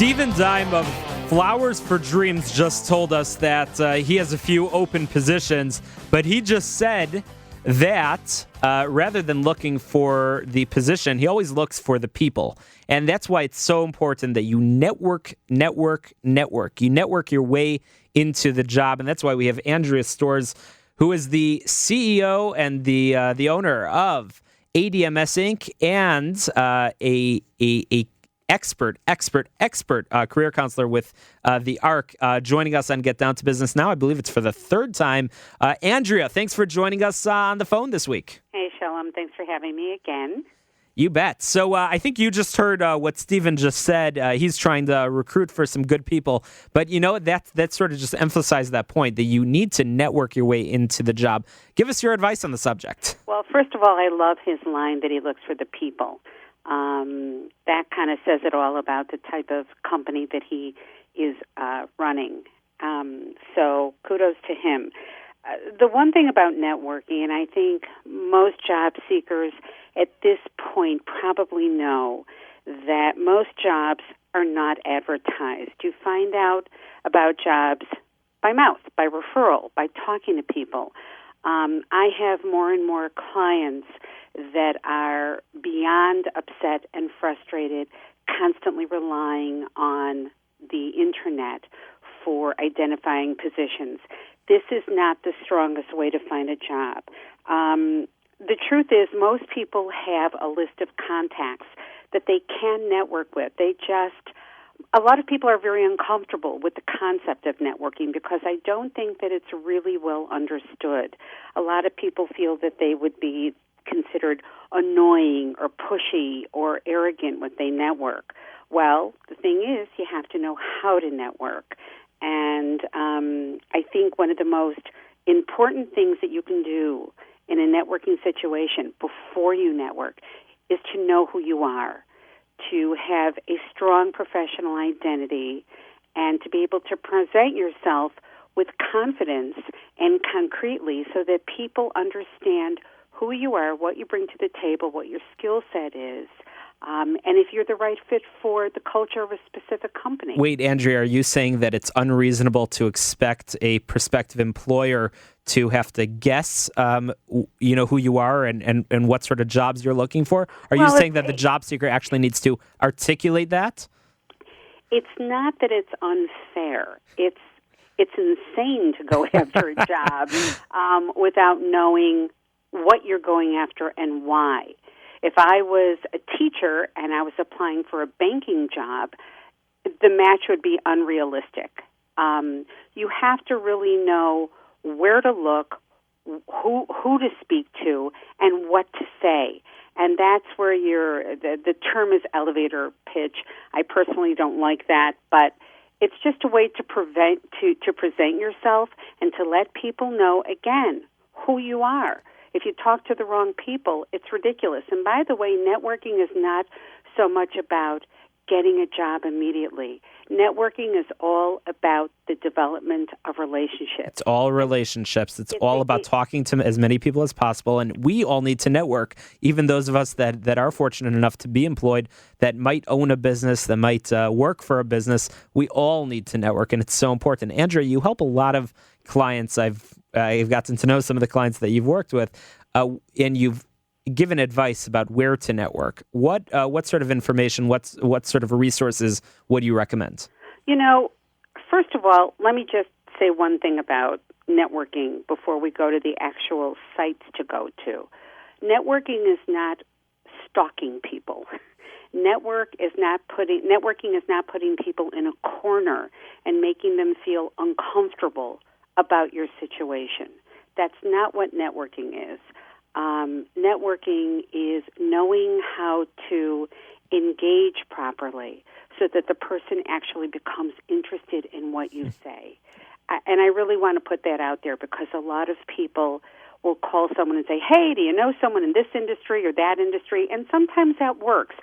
Steven Dime of Flowers for Dreams just told us that he has a few open positions, but he just said that rather than looking for the position, he always looks for the people. And that's why it's so important that you network. You network your way into the job. And that's why we have Andrea Storz, who is the CEO and the owner of ADMS Inc. and a expert career counselor with the ARC, joining us on Get Down to Business Now. I believe it's for the third time. Andrea, thanks for joining us on the phone this week. Hey, Shalom. Thanks for having me again. You bet. So I think you just heard what Steven just said. He's trying to recruit for some good people. But, you know, that sort of just emphasized that point, that you need to network your way into the job. Give us your advice on the subject. Well, first of all, I love his line that he looks for the people. That kind of says it all about the type of company that he is running. So kudos to him. The one thing about networking, and I think most job seekers at this point probably know, that most jobs are not advertised. You find out about jobs by mouth, by referral, by talking to people. I have more and more clients that are beyond upset and frustrated, constantly relying on the internet for identifying positions. This is not the strongest way to find a job. The truth is, most people have a list of contacts that they can network with. A lot of people are very uncomfortable with the concept of networking because I don't think that it's really well understood. A lot of people feel that they would be considered annoying or pushy or arrogant when they network. Well, the thing is, you have to know how to network. And I think one of the most important things that you can do in a networking situation before you network is to know who you are, to have a strong professional identity, and to be able to present yourself with confidence and concretely so that people understand who you are, what you bring to the table, what your skill set is, and if you're the right fit for the culture of a specific company. Wait, Andrea, are you saying that it's unreasonable to expect a prospective employer to have to guess, who you are and what sort of jobs you're looking for? Are you saying that the job seeker actually needs to articulate that? It's not that it's unfair. It's insane to go after a job without knowing what you're going after and why. If I was a teacher and I was applying for a banking job, the match would be unrealistic. You have to really know where to look, who to speak to, and what to say. And that's where the term is elevator pitch. I personally don't like that, but it's just a way to present yourself and to let people know, again, who you are. If you talk to the wrong people, it's ridiculous. And by the way, networking is not so much about getting a job immediately. Networking is all about the development of relationships. It's all relationships. It's all about talking to as many people as possible. And we all need to network, even those of us that are fortunate enough to be employed, that might own a business, that might work for a business. We all need to network, and it's so important. Andrea, you help a lot of clients. I've gotten to know some of the clients that you've worked with, and you've given advice about where to network. What sort of information, what sort of resources would you recommend? First of all, let me just say one thing about networking before we go to the actual sites to go to. Networking is not stalking people. Networking is not putting people in a corner and making them feel uncomfortable about your situation. That's not what networking is. Networking is knowing how to engage properly so that the person actually becomes interested in what you say. And I really want to put that out there because a lot of people will call someone and say, hey, do you know someone in this industry or that industry? And sometimes that works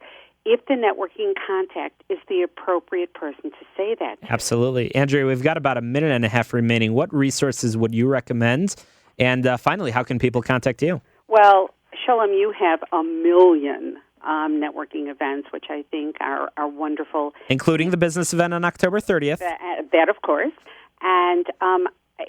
if the networking contact is the appropriate person to say that to. Absolutely. Andrea, we've got about a minute and a half remaining. What resources would you recommend? And finally, how can people contact you? Well, Shalom, you have a million networking events, which I think are wonderful. Including the business event on October 30th. That of course. And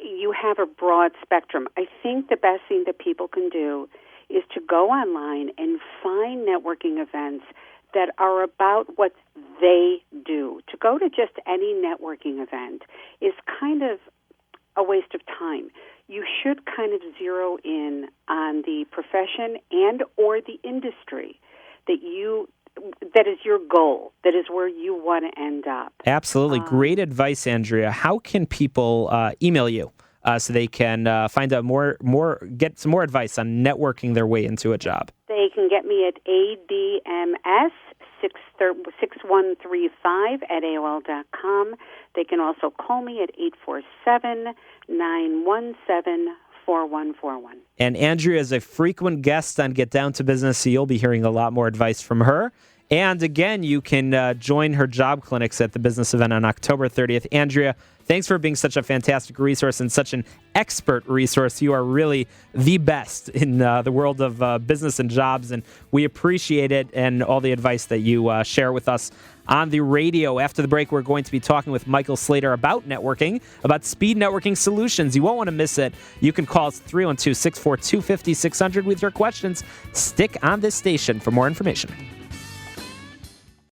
you have a broad spectrum. I think the best thing that people can do is to go online and find networking events that are about what they do. To go to just any networking event is kind of a waste of time. You should kind of zero in on the profession and or the industry that is your goal, that is where you want to end up. Absolutely. Great advice, Andrea. How can people email you so they can find out get some more advice on networking their way into a job? They can get me at adms6135@AOL.com. They can also call me at 847-917-4141. And Andrea is a frequent guest on Get Down to Business, so you'll be hearing a lot more advice from her. And again, you can join her job clinics at the business event on October 30th. Andrea, thanks for being such a fantastic resource and such an expert resource. You are really the best in the world of business and jobs, and we appreciate it and all the advice that you share with us on the radio. After the break, we're going to be talking with Michael Slater about networking, about speed networking solutions. You won't want to miss it. You can call us 312-642-5600 with your questions. Stick on this station for more information.